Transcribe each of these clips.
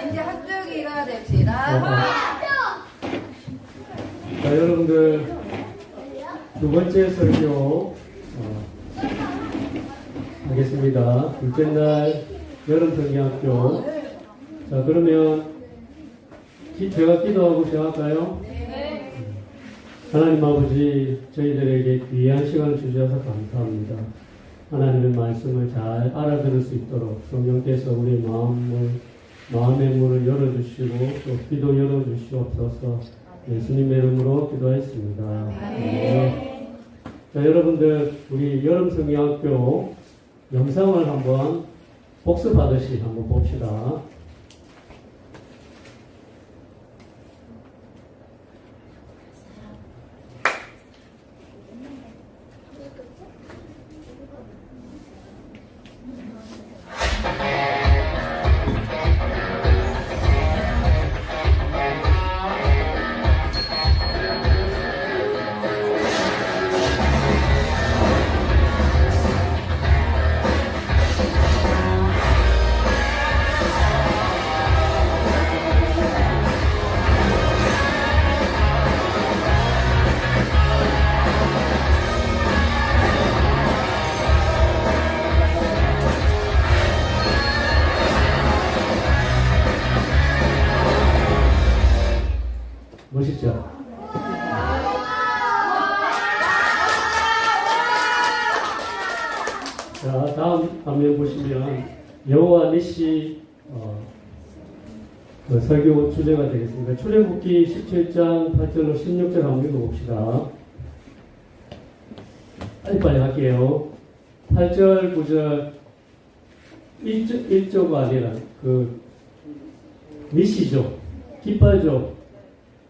이제 합주기가 됩시다. 자, 여러분들 두 번째 설교 하겠습니다. 둘째 날 여름 성경학교. 자, 그러면 제가 기도하고 시작할까요? 하나님 아버지, 저희들에게 귀한 시간을 주셔서 감사합니다. 하나님의 말씀을 잘 알아들을 수 있도록 성령께서 우리 마음의 문을 열어주시고 또 귀도 열어주시옵소서. 예수님의 이름으로 기도했습니다. 네. 자, 여러분들 우리 여름 성경학교 영상을 한번 복습하듯이 한번 봅시다. 멋있죠? 자, 다음 화면 보시면 여호와 니시 그 설교 주제가 되겠습니다. 출애굽기 17장 8절로 16절 한번 읽어봅시다. 빨리빨리 할게요. 8절, 9절 1조가 아니라 그 니시족, 깃발족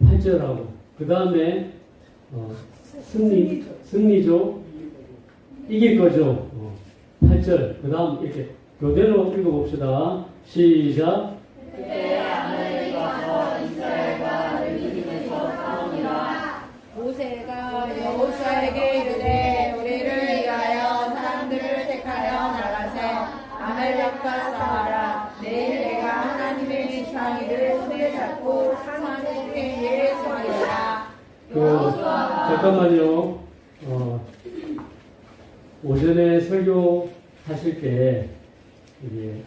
8절하고 그 다음에 승리죠. 이길 거죠. 8절. 그 다음 이렇게 교대로 읽어봅시다. 시작. 그때 아말렉이 와서 이스라엘과 이기면서 싸우니라. 모세가 여호수아에게 이르되 우리를 위하여 사람들을 택하여 나가세 아말렉과 싸워라. 내일 내가 하나님의 지팡이를 손에 잡고 산 꼭대 위에 서리라. 잠깐만요. 오전에 설교하실 때 이게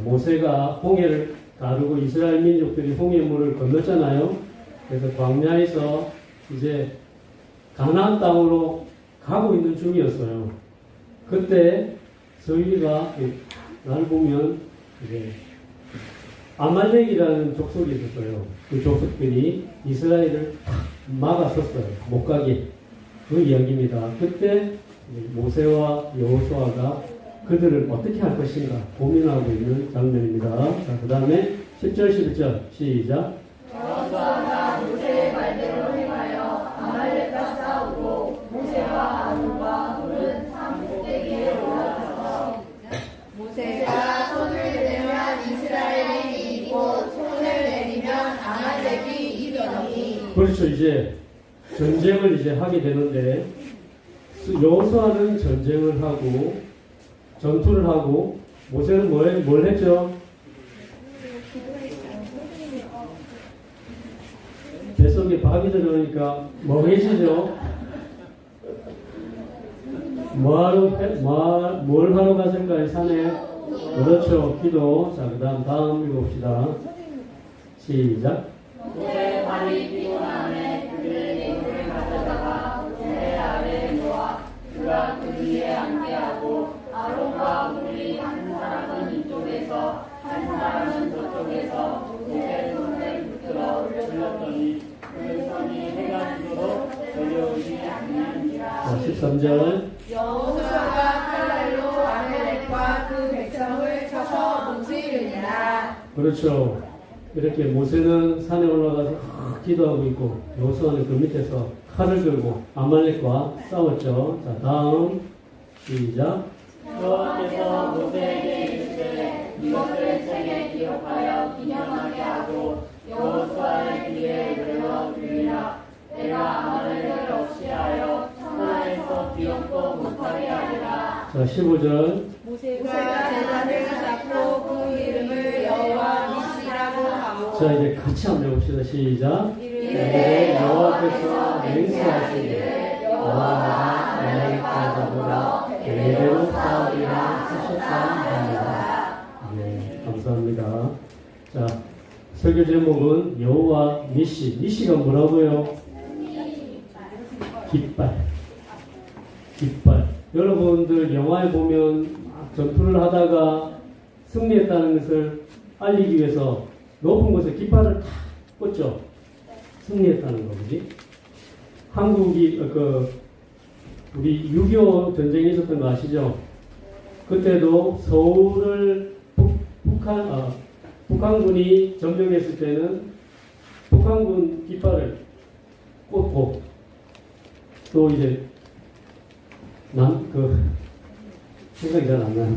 모세가 홍해를 가르고 이스라엘 민족들이 홍해물을 건넜잖아요. 그래서 광야에서 이제 가나안 땅으로 가고 있는 중이었어요. 그때 서유리가 날 보면 이제 아말렉이라는 족속이 있었어요. 그 족속들이 이스라엘을 막았었어요. 못 가게. 그 이야기입니다. 그때 모세와 여호수아가 그들을 어떻게 할 것인가 고민하고 있는 장면입니다. 자, 그 다음에 10절, 11절 시작. 여호수아가 모세의 말대로 행하여 아말렉과 싸우고 모세와 아론과 홀은 산 꼭대기에 올라가서 모세가 손을 내면 이스라엘이 이기고 손을 내리면 아말렉이 이기더니. 그렇죠. 이제 전쟁을 이제 하게 되는데 여호수아는 전쟁을 하고 전투를 하고 모세는 뭘 했죠? 뱃속에 밥이 들어오니까 멍해지죠? 뭘 하러 갔을까요? 산에? 그렇죠. 기도. 자, 그 다음 읽어봅시다. 시작. 모세의 발이 피곤함에 그들의 물을 가져다가 모세 아래에 놓아 그가 그 위에 앉게 하고 아론과 홀이 한 사람은 이쪽에서 한 사람은 저쪽에서 모세 손을 붙들어 올렸더니 그 손이 해가 지도록 내려오지 아니하니라. 13절. 여호수아가 칼날로 아말렉과 그 백성을 쳐서 무찌르니라. 그렇죠. 이렇게 모세는 산에 올라가서 기도하고 있고 여호수아는 그 밑에서 칼을 들고 아말렉과 싸웠죠. 자, 다음 시작. 여호와께서 모세에게 이르시되 이것을 책에 기록하여 기념하게 하고 여호수아의 귀에 외워 들리라. 자, 15절. 모세가 제단을 쌓고 그 이름을 여호와 니시라고 하고 자, 이제 같이 한번 해봅시다. 시작. 이르되 여호와께서 맹세하시기를 여호와가 아말렉과 더불어 대대로 싸우리라 하셨다 합니다. 네, 감사합니다. 자, 설교 제목은 여호와 니시. 니시가 뭐라고요? 깃발. 깃발. 여러분들 영화에 보면 막 전투를 하다가 승리했다는 것을 알리기 위해서 높은 곳에 깃발을 탁 꽂죠. 승리했다는 거지. 한국이 우리 6.25 전쟁이 있었던 거 아시죠? 그때도 서울을 북한군이 점령했을 때는 북한군 깃발을 꽂고 또 이제 생각이 잘 안 나요.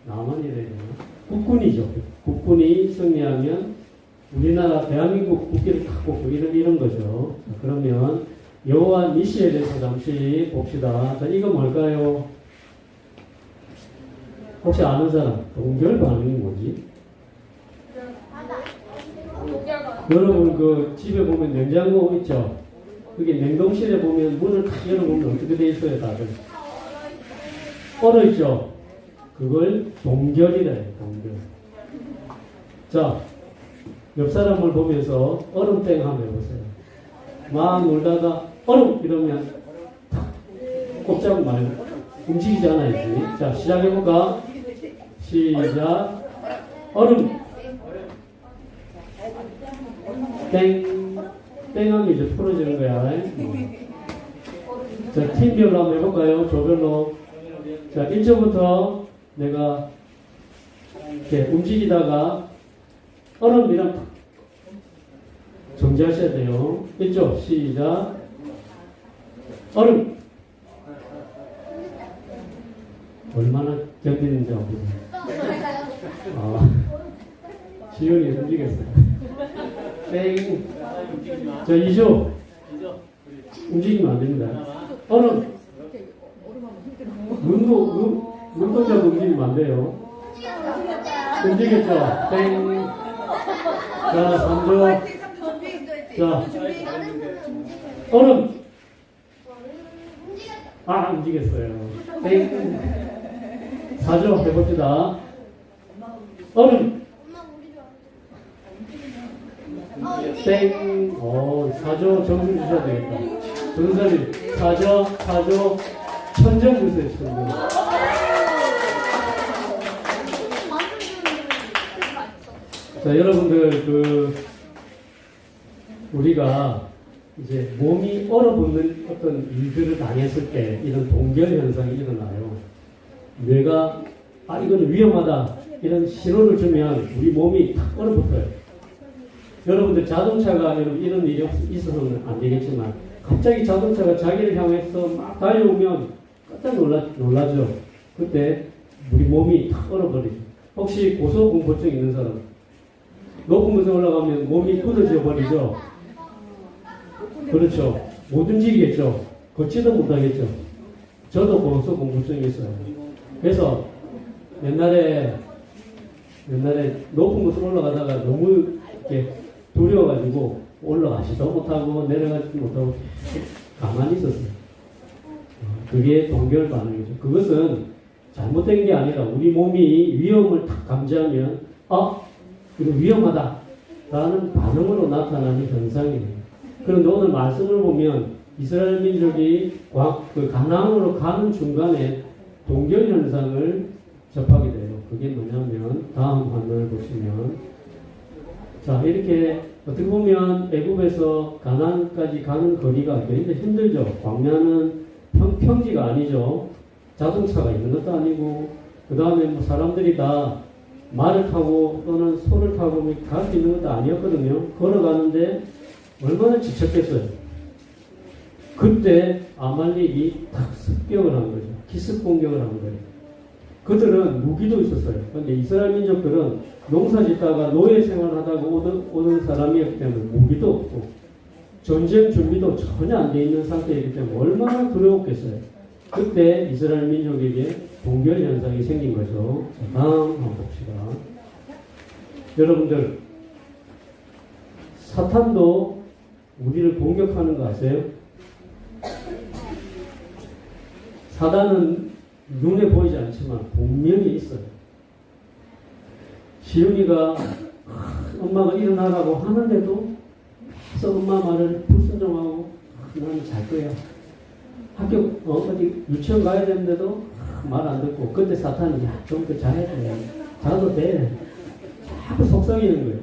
남한이래야 되나? 국군이죠. 국군이 승리하면 우리나라 대한민국 국기를 탁 꽂고 이런 거죠. 자, 그러면 여호와 니시에 대해서 잠시 봅시다. 자, 이거 뭘까요? 혹시 아는 사람? 동결 반응이 뭐지? 여러분 그 집에 보면 냉장고 있죠? 그게 냉동실에 보면 문을 탁 열어보면 어떻게 돼 있어요, 다들? 얼어 있죠? 그걸 동결이래요, 동결. 자, 옆 사람을 보면서 얼음땡 한번 해보세요. 막 놀다가 얼음! 이러면 꼼짝 말고 움직이지 않아야지. 자, 시작해볼까? 시작. 얼음! 땡! 땡하면 이제 풀어지는 거야. 자, 팀별로 한번 해볼까요? 조별로. 자, 1초부터 내가 이렇게 움직이다가 얼음이랑 정지하셔야 돼요. 1초, 시작. 얼음! 얼마나 견디는지 한번 보세요. 지연이 움직였어요. 땡! 자, 2조. 움직이면 안 됩니다. 얼음! 눈동자도 움직이면 안 돼요. 움직였죠? 땡! 자, 3조. 자, 얼음! 움직였어요. 땡! 4조 해봅시다. 얼음! 땡! 4조 점수 주셔야 되겠다. 전설이 4조, 천점 주세요, 천점. 자, 여러분들, 우리가 이제 몸이 얼어붙는 어떤 일들을 당했을 때 이런 동결 현상이 일어나요. 뇌가, 이건 위험하다. 이런 신호를 주면 우리 몸이 탁 얼어붙어요. 여러분들 자동차가 이런 일이 있어서는 안 되겠지만 갑자기 자동차가 자기를 향해서 막 달려오면 깜짝 놀라죠. 그때 우리 몸이 탁 얼어버리죠. 혹시 고소공포증 있는 사람? 높은 곳에 올라가면 몸이 굳어져 버리죠. 그렇죠. 못 움직이겠죠. 걷지도 못하겠죠. 저도 고소공포증이 있어요. 그래서 옛날에 높은 곳에 올라가다가 너무 이렇게 두려워가지고 올라가지도 못하고 내려가지도 못하고 가만히 있었어요. 그게 동결 반응이죠. 그것은 잘못된 게 아니라 우리 몸이 위험을 탁 감지하면 이거 위험하다 라는 반응으로 나타나는 현상이에요. 그런데 오늘 말씀을 보면 이스라엘 민족이 가나안으로 가는 중간에 동결 현상을 접하게 돼요. 그게 뭐냐면 다음 화면을 보시면 자, 이렇게 어떻게 보면 애굽에서 가나안까지 가는 거리가 굉장히 힘들죠. 광야는 평지가 아니죠. 자동차가 있는 것도 아니고 그 다음에 사람들이 다 말을 타고 또는 소를 타고 갈 수 있는 것도 아니었거든요. 걸어가는데 얼마나 지쳤겠어요. 그때 아말렉이 탁 습격을 한 거죠. 기습 공격을 한 거예요. 그들은 무기도 있었어요. 그런데 이스라엘 민족들은 농사 짓다가 노예 생활하다가 오는 사람이었기 때문에 무기도 없고 전쟁 준비도 전혀 안 돼 있는 상태이기 때문에 얼마나 두려웠겠어요. 그때 이스라엘 민족에게 동결 현상이 생긴 거죠. 자, 다음 한번 봅시다. 여러분들, 사탄도 우리를 공격하는 거 아세요? 사단은 눈에 보이지 않지만 분명히 있어요. 시윤이가 엄마가 일어나라고 하는데도 계속 엄마 말을 불순종하고 나는 잘 거야. 학교 어디 유치원 가야 되는데도 말 안 듣고 그때 사탄이 좀 더 자야 돼. 자도 돼. 자꾸 속삭이는 거예요.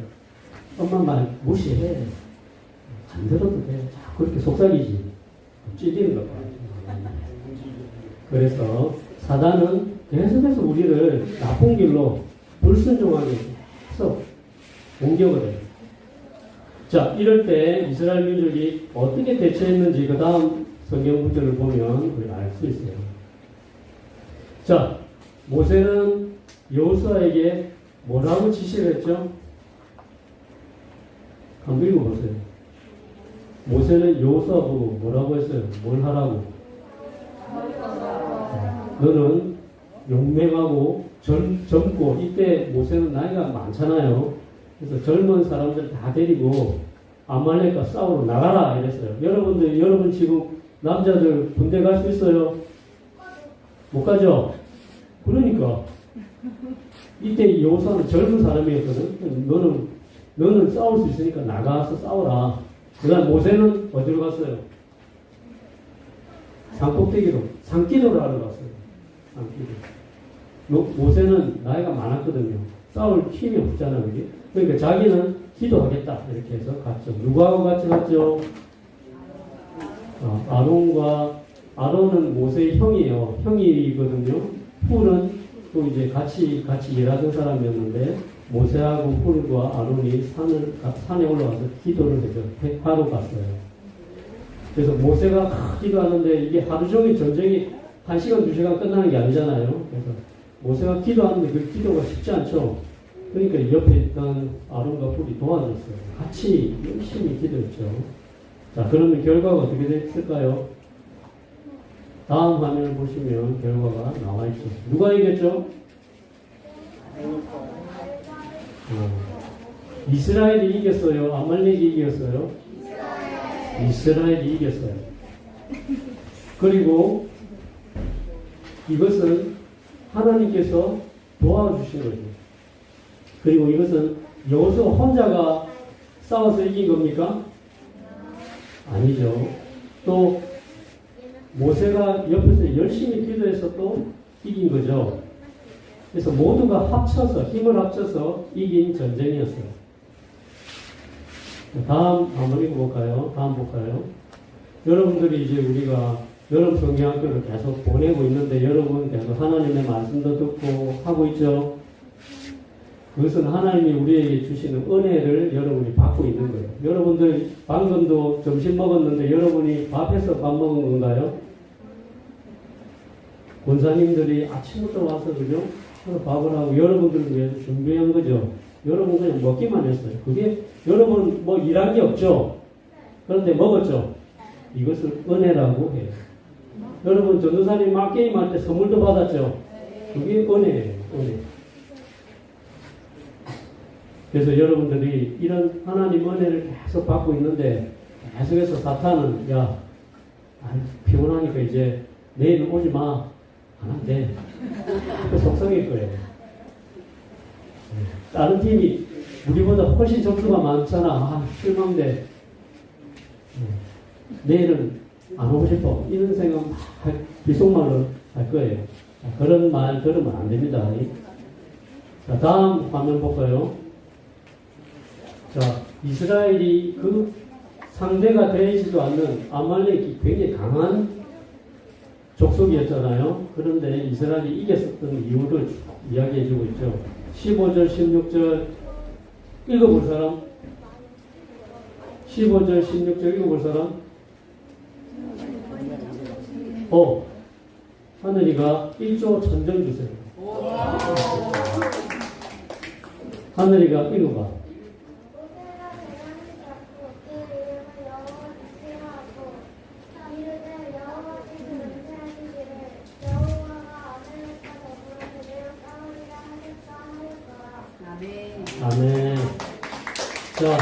엄마 말 무시해. 안 들어도 돼. 자꾸 그렇게 속삭이지. 찌르는 것 같아요. 그래서 사단은 계속해서 우리를 나쁜 길로 불순종하게 계속 공격을 해요. 자, 이럴 때 이스라엘 민족이 어떻게 대처했는지 그 다음 성경 구절을 보면 우리가 알 수 있어요. 자, 모세는 여호수아에게 뭐라고 지시를 했죠? 한번 읽어보세요. 모세는 여호수아 보고 뭐라고 했어요? 뭘 하라고? 너는 용맹하고 젊고 이때 모세는 나이가 많잖아요. 그래서 젊은 사람들 다 데리고 아말렉과 싸우러 나가라 이랬어요. 여러분 지금 남자들 군대 갈 수 있어요? 못 가죠? 그러니까 이때 여호수아는 젊은 사람이었거든. 너는 싸울 수 있으니까 나가서 싸워라. 그다음 모세는 어디로 갔어요? 산꼭대기로 산기도를 하러 갔어요. 산기도. 모세는 나이가 많았거든요. 싸울 힘이 없잖아요. 그게. 그러니까 자기는 기도하겠다 이렇게 해서 갔죠. 누구하고 같이 갔죠? 아론은 모세의 형이에요. 형이거든요. 훌은 또 이제 같이 일하던 사람이었는데 모세하고 훌과 아론이 산에 올라와서 기도를 해서 하러 갔어요. 그래서 모세가 기도하는데 이게 하루 종일 전쟁이 1시간, 2시간 끝나는 게 아니잖아요. 그래서 모세가 기도하는데 그 기도가 쉽지 않죠. 그러니까 옆에 있던 아론과 훌이 도와줬어요. 같이 열심히 기도했죠. 자, 그러면 결과가 어떻게 됐을까요? 다음 화면을 보시면 결과가 나와 있죠. 누가 이겼죠? 이스라엘이 이겼어요? 아말렉이 이겼어요? 이스라엘이 이겼어요. 그리고 이것은 하나님께서 도와주신 거죠. 그리고 이것은 여호수아 혼자가 싸워서 이긴 겁니까? 아니죠. 또 모세가 옆에서 열심히 기도해서 또 이긴 거죠. 그래서 모두가 합쳐서 힘을 합쳐서 이긴 전쟁이었어요. 다음 한번 읽어볼까요? 다음 볼까요? 여러분들이 이제 우리가 여러분 성경학교를 계속 보내고 있는데 여러분 계속 하나님의 말씀도 듣고 하고 있죠. 그것은 하나님이 우리에게 주시는 은혜를 여러분이 받고 있는 거예요. 여러분들 방금도 점심 먹었는데 여러분이 밥해서 밥 먹은 건가요? 권사님들이 아침부터 와서 그죠? 밥을 하고 여러분들을 위해서 준비한 거죠. 여러분 그냥 먹기만 했어요. 그게 여러분 뭐 일한 게 없죠. 그런데 먹었죠. 이것을 은혜라고 해요. 여러분 전도사님 막 게임할 때 선물도 받았죠. 그게 은혜예요. 은혜. 그래서 여러분들이 이런 하나님 은혜를 계속 받고 있는데 계속해서 사탄은 야 피곤하니까 이제 내일 오지 마. 안 돼. 속성일 거예요. 다른 팀이 우리보다 훨씬 점수가 많잖아. 실망돼. 내일은 안 오고 싶어. 이런 생각 비속말로 할 거예요. 그런 말 들으면 안 됩니다. 자, 다음 화면 볼까요? 자, 이스라엘이 그 상대가 되지도 않는 아말렉이 굉장히 강한 족속이었잖아요. 그런데 이스라엘이 이겼었던 이유를 이야기해주고 있죠. 15절, 16절 읽어볼 사람? 15절, 16절 읽어볼 사람? 하늘이가 1조 천정 주세요. 하늘이가 읽어봐. 아멘. 자,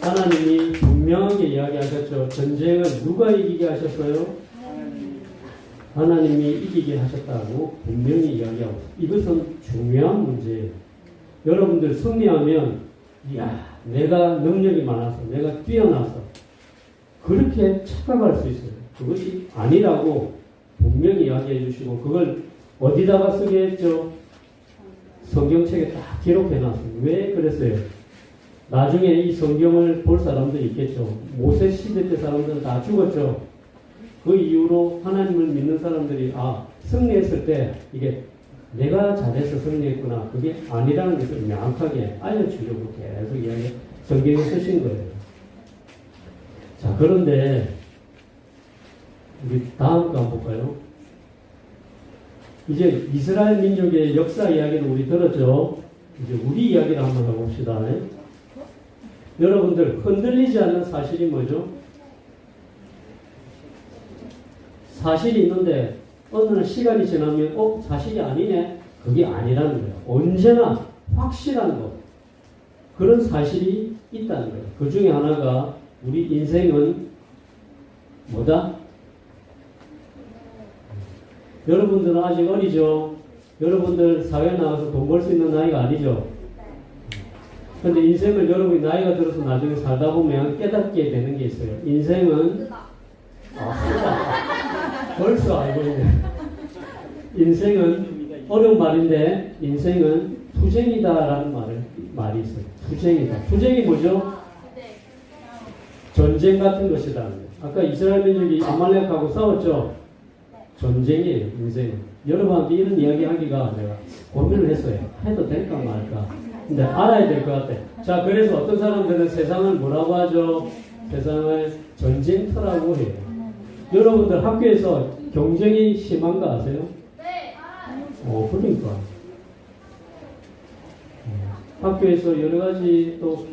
하나님이 분명하게 이야기하셨죠. 전쟁을 누가 이기게 하셨어요? 하나님이 이기게 하셨다고 분명히 이야기하고, 이것은 중요한 문제예요. 여러분들 승리하면, 이야, 내가 능력이 많아서, 내가 뛰어나서, 그렇게 착각할 수 있어요. 그것이 아니라고 분명히 이야기해 주시고, 그걸 어디다가 쓰게 했죠? 성경책에 딱 기록해 놨어요. 왜 그랬어요? 나중에 이 성경을 볼 사람들이 있겠죠. 모세 시대 때 사람들은 다 죽었죠. 그 이후로 하나님을 믿는 사람들이 승리했을 때 이게 내가 잘해서 승리했구나. 그게 아니라는 것을 명확하게 알려주려고 계속 이야기 성경에 쓰신 거예요. 자, 그런데 우리 다음 거 한번 볼까요? 이제 이스라엘 민족의 역사 이야기를 우리 들었죠. 이제 우리 이야기를 한번 해봅시다. 여러분들 흔들리지 않는 사실이 뭐죠? 사실이 있는데 어느 시간이 지나면 사실이 아니네? 그게 아니라는 거예요. 언제나 확실한 것. 그런 사실이 있다는 거예요. 그 중에 하나가 우리 인생은 뭐다? 여러분들은 아직 어리죠? 여러분들 사회에 나가서 돈 벌 수 있는 나이가 아니죠? 근데 인생을 여러분이 나이가 들어서 나중에 살다 보면 깨닫게 되는 게 있어요. 인생은 벌써 알고 있네. 인생은 어려운 말인데 인생은 투쟁이다라는 말이 있어요. 투쟁이다. 투쟁이 뭐죠? 전쟁 같은 것이다. 아까 이스라엘 민족이 아말렉하고 싸웠죠? 전쟁이에요. 인생은. 여러분한테 이런 이야기 하기가 내가 고민을 했어요. 해도 될까 말까. 근데 알아야 될 것 같아. 자, 그래서 어떤 사람들은 세상을 뭐라고 하죠? 세상을 전쟁터라고 해요. 여러분들 학교에서 경쟁이 심한 거 아세요? 네. 그러니까. 학교에서 여러 가지 또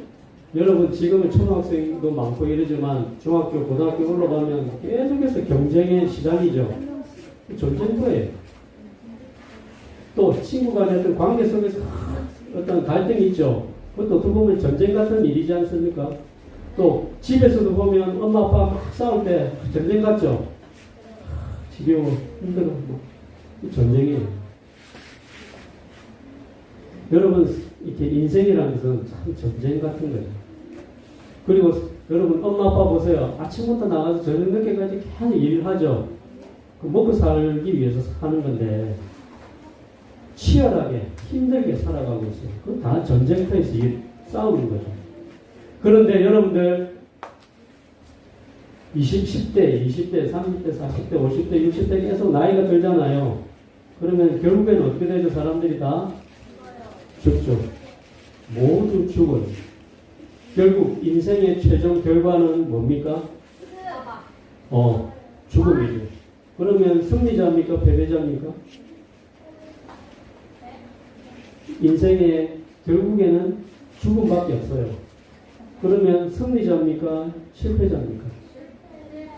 여러분 지금은 초등학생도 많고 이러지만 중학교, 고등학교 올라가면 계속해서 경쟁의 시간이죠. 전쟁터예요. 또 친구 간의 어떤 관계 속에서 어떤 갈등이 있죠. 그것도 어떻게 보면 전쟁 같은 일이지 않습니까? 또 집에서도 보면 엄마 아빠 막 싸울 때 전쟁 같죠. 지겨워 힘들어 전쟁이에요. 여러분 이렇게 인생이라는 것은 참 전쟁 같은 거예요. 그리고 여러분 엄마 아빠 보세요. 아침부터 나가서 저녁 늦게까지 계속 일을 하죠. 먹고 살기 위해서 하는 건데 치열하게 힘들게 살아가고 있어요. 그건 다 전쟁터에서 싸우는 거죠. 그런데 여러분들 10대, 20대, 30대, 40대, 50대, 60대 계속 나이가 들잖아요. 그러면 결국에는 어떻게 되죠? 사람들이 다 죽죠. 모두 죽어요. 결국 인생의 최종 결과는 뭡니까? 죽음이죠. 그러면 승리자입니까? 패배자입니까? 인생의 결국에는 죽음밖에 없어요. 그러면 승리자입니까? 실패자입니까?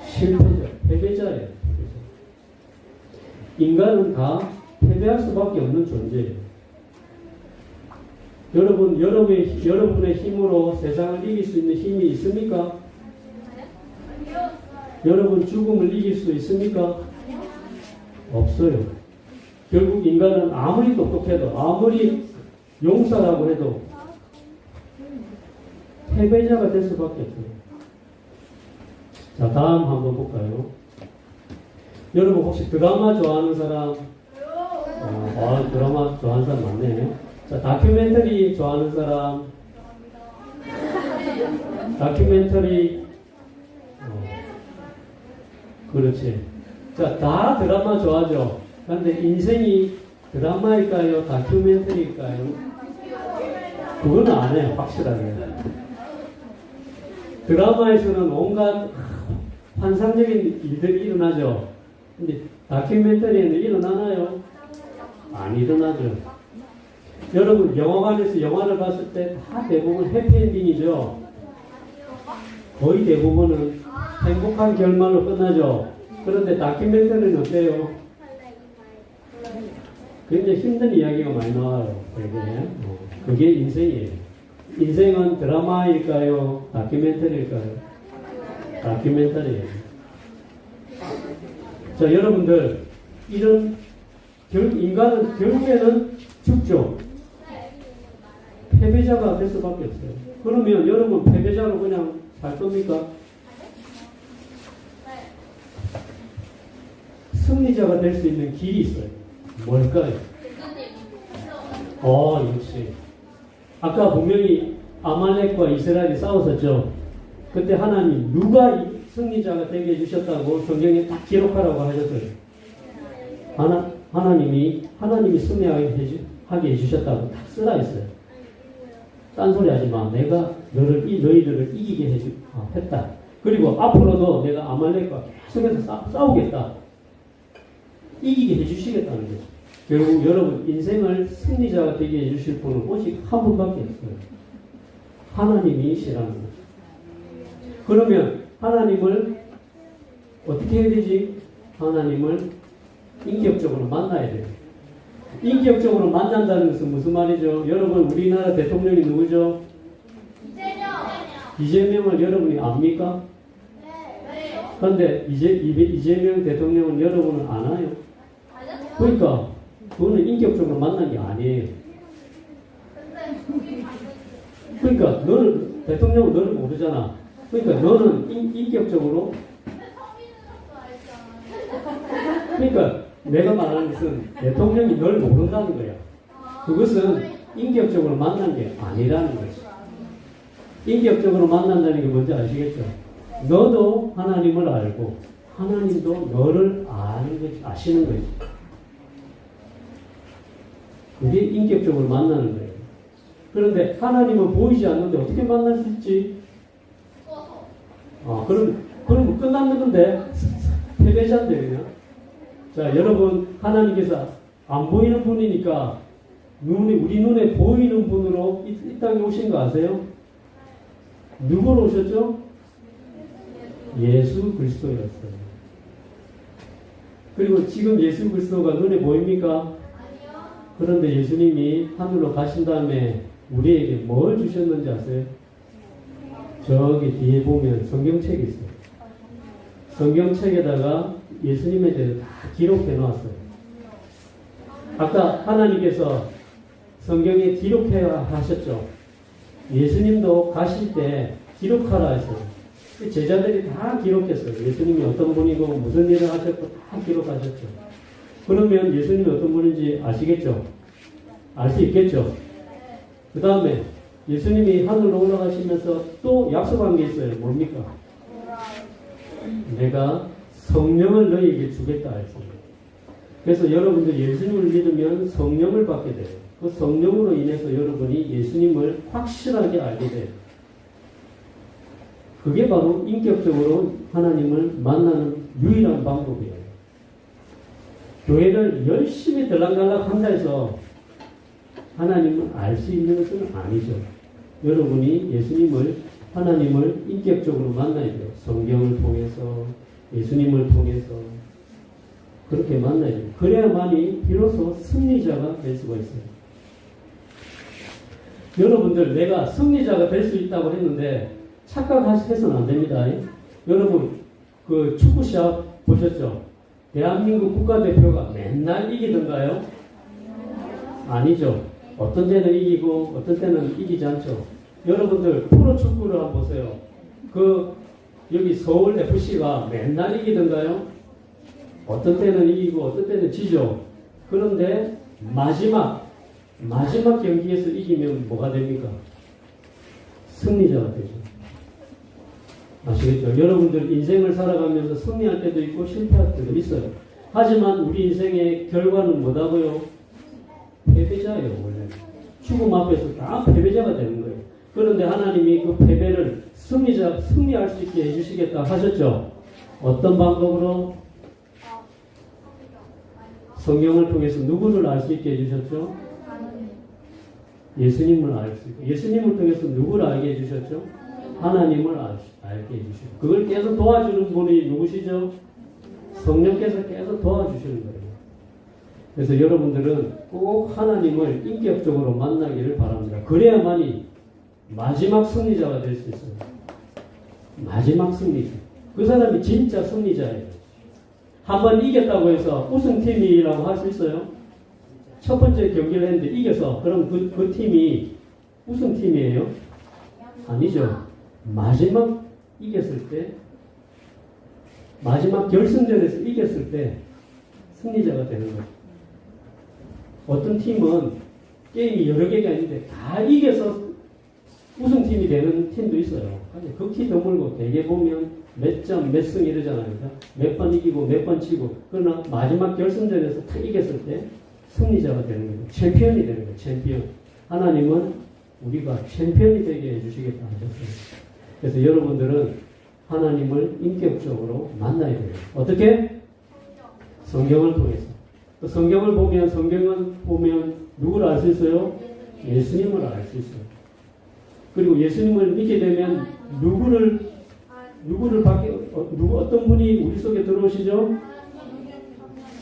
실패자, 패배자예요. 인간은 다 패배할 수밖에 없는 존재예요. 여러분의 힘으로 세상을 이길 수 있는 힘이 있습니까? 여러분 죽음을 이길 수 있습니까? 없어요. 결국 인간은 아무리 똑똑해도 아무리 용사라고 해도 패배자가 될 수밖에 없어요. 자, 다음 한번 볼까요? 여러분 혹시 드라마 좋아하는 사람? 드라마 좋아하는 사람 많네. 자, 다큐멘터리 좋아하는 사람? 다큐멘터리 그렇지. 자, 다 드라마 좋아하죠? 그런데 인생이 드라마일까요? 다큐멘터리일까요? 그거는 안 해요, 확실하게. 드라마에서는 온갖 환상적인 일들이 일어나죠. 근데 다큐멘터리에는 일어나나요? 안 일어나죠. 여러분, 영화관에서 영화를 봤을 때 다 대부분 해피엔딩이죠. 거의 대부분은 행복한 결말로 끝나죠. 그런데 다큐멘터리는 어때요? 굉장히 힘든 이야기가 많이 나와요. 그게 인생이에요. 인생은 드라마일까요? 다큐멘터리일까요? 다큐멘터리예요. 자, 여러분들, 인간은 결국에는 죽죠. 패배자가 될 수밖에 없어요. 그러면 여러분 패배자로 그냥 살 겁니까? 승리자가 될 수 있는 길이 있어요. 뭘까요? 역시. 아까 분명히 아말렉과 이스라엘이 싸웠었죠. 그때 하나님 누가 승리자가 되게 해주셨다고 성경에 딱 기록하라고 하셨어요. 하나님이 승리하게 해주셨다고 딱 쓰라 했어요. 딴소리 하지 마. 내가 너희들을 이기게 했다. 그리고 앞으로도 내가 아말렉과 계속해서 싸우겠다. 이기게 해주시겠다는 거죠. 결국 여러분 인생을 승리자가 되게 해주실 분은 오직 한 분밖에 없어요. 하나님이시라는 거죠. 그러면 하나님을 어떻게 해야 되지? 하나님을 인격적으로 만나야 돼요. 인격적으로 만난다는 것은 무슨 말이죠? 여러분 우리나라 대통령이 누구죠? 이재명을 여러분이 압니까? 그런데 이재명 대통령은 여러분은 아나요? 그러니까 그거는 인격적으로 만난 게 아니에요. 그러니까 대통령은 너를 모르잖아. 그러니까 너는 인격적으로 그러니까 내가 말하는 것은 대통령이 널 모른다는 거야. 그것은 인격적으로 만난 게 아니라는 거지. 인격적으로 만난다는 게 뭔지 아시겠죠? 너도 하나님을 알고 하나님도 너를 아는 거지, 아시는 거지. 그게 인격적으로 만나는 거예요. 그런데 하나님은 보이지 않는데 어떻게 만날 수 있지? 그럼 끝났는 건데 패배자인데 그냥. 자, 여러분 하나님께서 안 보이는 분이니까 우리 눈에 보이는 분으로 이 땅에 오신 거 아세요? 누구로 오셨죠? 예수 그리스도였어요. 그리고 지금 예수 그리스도가 눈에 보입니까? 그런데 예수님이 하늘로 가신 다음에 우리에게 뭘 주셨는지 아세요? 저기 뒤에 보면 성경책이 있어요. 성경책에다가 예수님에 대해서 다 기록해 놨어요. 아까 하나님께서 성경에 기록해 하셨죠. 예수님도 가실 때 기록하라 했어요. 제자들이 다 기록했어요. 예수님이 어떤 분이고 무슨 일을 하셨고 다 기록하셨죠. 그러면 예수님이 어떤 분인지 아시겠죠? 알 수 있겠죠? 그 다음에 예수님이 하늘로 올라가시면서 또 약속한 게 있어요. 뭡니까? 내가 성령을 너희에게 주겠다 했습니다. 그래서 여러분들 예수님을 믿으면 성령을 받게 돼요. 그 성령으로 인해서 여러분이 예수님을 확실하게 알게 돼요. 그게 바로 인격적으로 하나님을 만나는 유일한 방법이에요. 교회를 열심히 들락날락 한다 해서 하나님을 알 수 있는 것은 아니죠. 여러분이 하나님을 인격적으로 만나야 돼요. 성경을 통해서, 예수님을 통해서 그렇게 만나야 돼요. 그래야만이 비로소 승리자가 될 수가 있어요. 여러분들 내가 승리자가 될 수 있다고 했는데 착각해서는 안 됩니다. 여러분 그 축구 시합 보셨죠? 대한민국 국가대표가 맨날 이기던가요? 아니죠. 어떤 때는 이기고 어떤 때는 이기지 않죠. 여러분들 프로축구를 한번 보세요. 여기 서울 FC가 맨날 이기던가요? 어떤 때는 이기고 어떤 때는 지죠. 그런데 마지막 경기에서 이기면 뭐가 됩니까? 승리자가 되죠. 아시겠죠? 여러분들 인생을 살아가면서 승리할 때도 있고 실패할 때도 있어요. 하지만 우리 인생의 결과는 뭐다고요? 패배자예요. 원래 죽음 앞에서 다 패배자가 되는 거예요. 그런데 하나님이 그 패배를 승리할 수 있게 해주시겠다 하셨죠? 어떤 방법으로? 성경을 통해서 누구를 알 수 있게 해주셨죠? 예수님을 알 수 있고, 예수님을 통해서 누구를 알게 해주셨죠? 하나님을 알게 해주시고, 그걸 계속 도와주는 분이 누구시죠? 성령께서 계속 도와주시는 거예요. 그래서 여러분들은 꼭 하나님을 인격적으로 만나기를 바랍니다. 그래야만이 마지막 승리자가 될 수 있어요. 마지막 승리자. 그 사람이 진짜 승리자예요. 한번 이겼다고 해서 우승팀이라고 할 수 있어요? 첫 번째 경기를 했는데 이겨서 그럼 그 팀이 우승팀이에요? 아니죠. 마지막 이겼을 때, 마지막 결승전에서 이겼을 때 승리자가 되는 거죠. 어떤 팀은 게임이 여러 개가 있는데 다 이겨서 우승팀이 되는 팀도 있어요. 극히 드물고 대개 보면 몇 점, 몇 승 이러잖아요. 몇 번 이기고 몇 번 지고. 그러나 마지막 결승전에서 다 이겼을 때 승리자가 되는 거예요. 챔피언이 되는 거예요. 챔피언. 하나님은 우리가 챔피언이 되게 해주시겠다 하셨어요. 그래서 여러분들은 하나님을 인격적으로 만나야 돼요. 어떻게? 성경을 통해서. 또 성경을 보면 누구를 알 수 있어요? 예수님을 알 수 있어요. 그리고 예수님을 믿게 되면 어떤 분이 우리 속에 들어오시죠?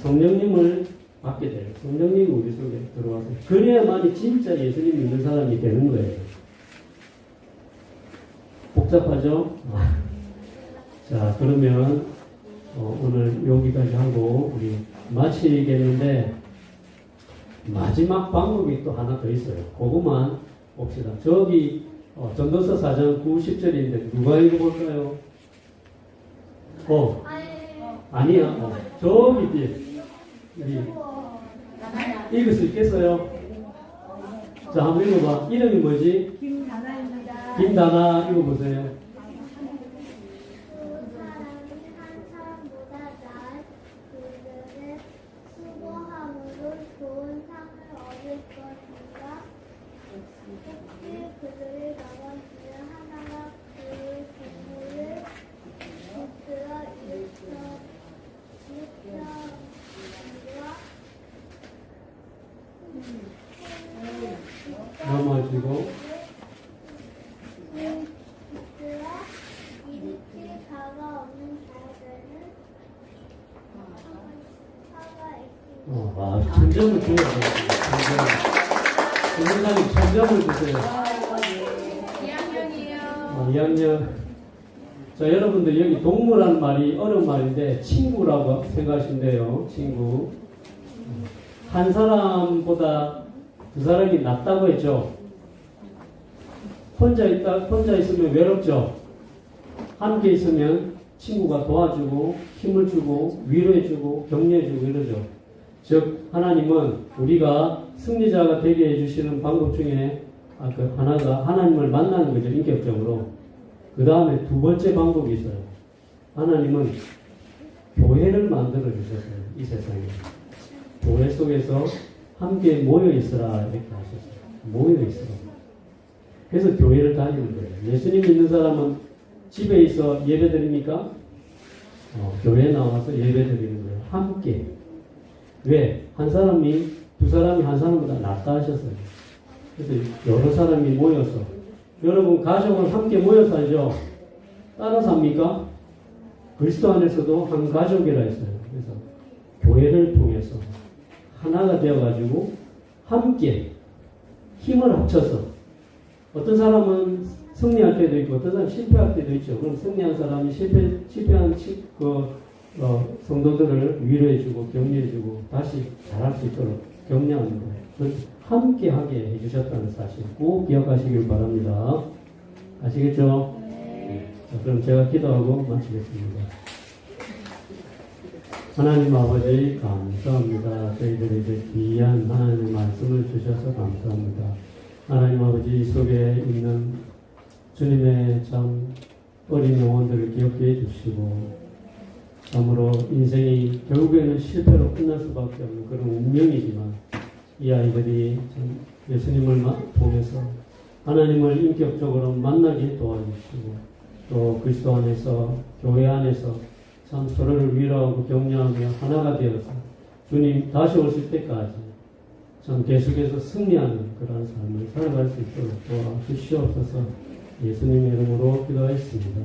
성령님을 받게 돼요. 성령님이 우리 속에 들어와서. 그래야만이 진짜 예수님 믿는 사람이 되는 거예요. 복잡하죠? 자, 그러면 오늘 여기까지 하고 우리 마치겠는데 마지막 방법이 또 하나 더 있어요. 그것만 봅시다. 저기 전도서 4장 9, 10절인데 누가 읽어볼까요? 아니야. 저기 뒤에 읽을 수 있겠어요? 자, 한번 읽어봐. 이름이 뭐지? 김다나입니다. 김다나 읽어보세요. 사람보다 나은 그들의 수고함으로 좋은 상을 얻을 것인가? 혹시 그들이 나머지는 하나가 그 동물을 붙들어 넘어지고 일으킬 바가 없는 자들은 화가 있습니다. 천점을 줘야 돼요. 선생님, 천점을 주세요. 2학년이에요. 2학년. 자, 여러분들 여기 동무라는 말이 어려운 말인데 친구라고 생각하시면 돼요. 친구. 한 사람보다 두 사람이 낫다고 했죠. 혼자 있으면 외롭죠. 함께 있으면 친구가 도와주고 힘을 주고 위로해주고 격려해주고 이러죠. 즉 하나님은 우리가 승리자가 되게 해주시는 방법 중에 그 하나가 하나님을 만나는 거죠. 인격적으로. 그 다음에 두 번째 방법이 있어요. 하나님은 교회를 만들어 주셨어요. 이 세상에. 교회 속에서 함께 모여 있으라 이렇게 하셨어요. 모여 있으라. 그래서 교회를 다니는 거예요. 예수님 믿는 사람은 집에 있어 예배 드립니까? 교회에 나와서 예배 드리는 거예요. 함께. 왜? 두 사람이 한 사람보다 낫다 하셨어요. 그래서 여러 사람이 모여서 여러분 가족은 함께 모여 살죠? 따로 삽니까? 그리스도 안에서도 한 가족이라 했어요. 그래서 교회를 통해서 하나가 되어가지고 함께 힘을 합쳐서 어떤 사람은 승리할 때도 있고 어떤 사람은 실패할 때도 있죠. 그럼 승리한 사람이 실패한 성도들을 위로해주고 격려해주고 다시 잘할 수 있도록 격려하는 거예요. 함께 하게 해주셨다는 사실 꼭 기억하시길 바랍니다. 아시겠죠? 네. 자, 그럼 제가 기도하고 마치겠습니다. 하나님 아버지 감사합니다. 저희들에게 귀한 하나님의 말씀을 주셔서 감사합니다. 하나님 아버지 속에 있는 주님의 참 어린 영혼들을 기억해 주시고 참으로 인생이 결국에는 실패로 끝날 수밖에 없는 그런 운명이지만 이 아이들이 참 예수님을 통해서 하나님을 인격적으로 만나게 도와주시고 또 그리스도 안에서 교회 안에서 참 서로를 위로하고 격려하며 하나가 되어서 주님 다시 오실 때까지 참 계속해서 승리하는 그런 삶을 살아갈 수 있도록 도와주시옵소서. 예수님의 이름으로 기도했습니다.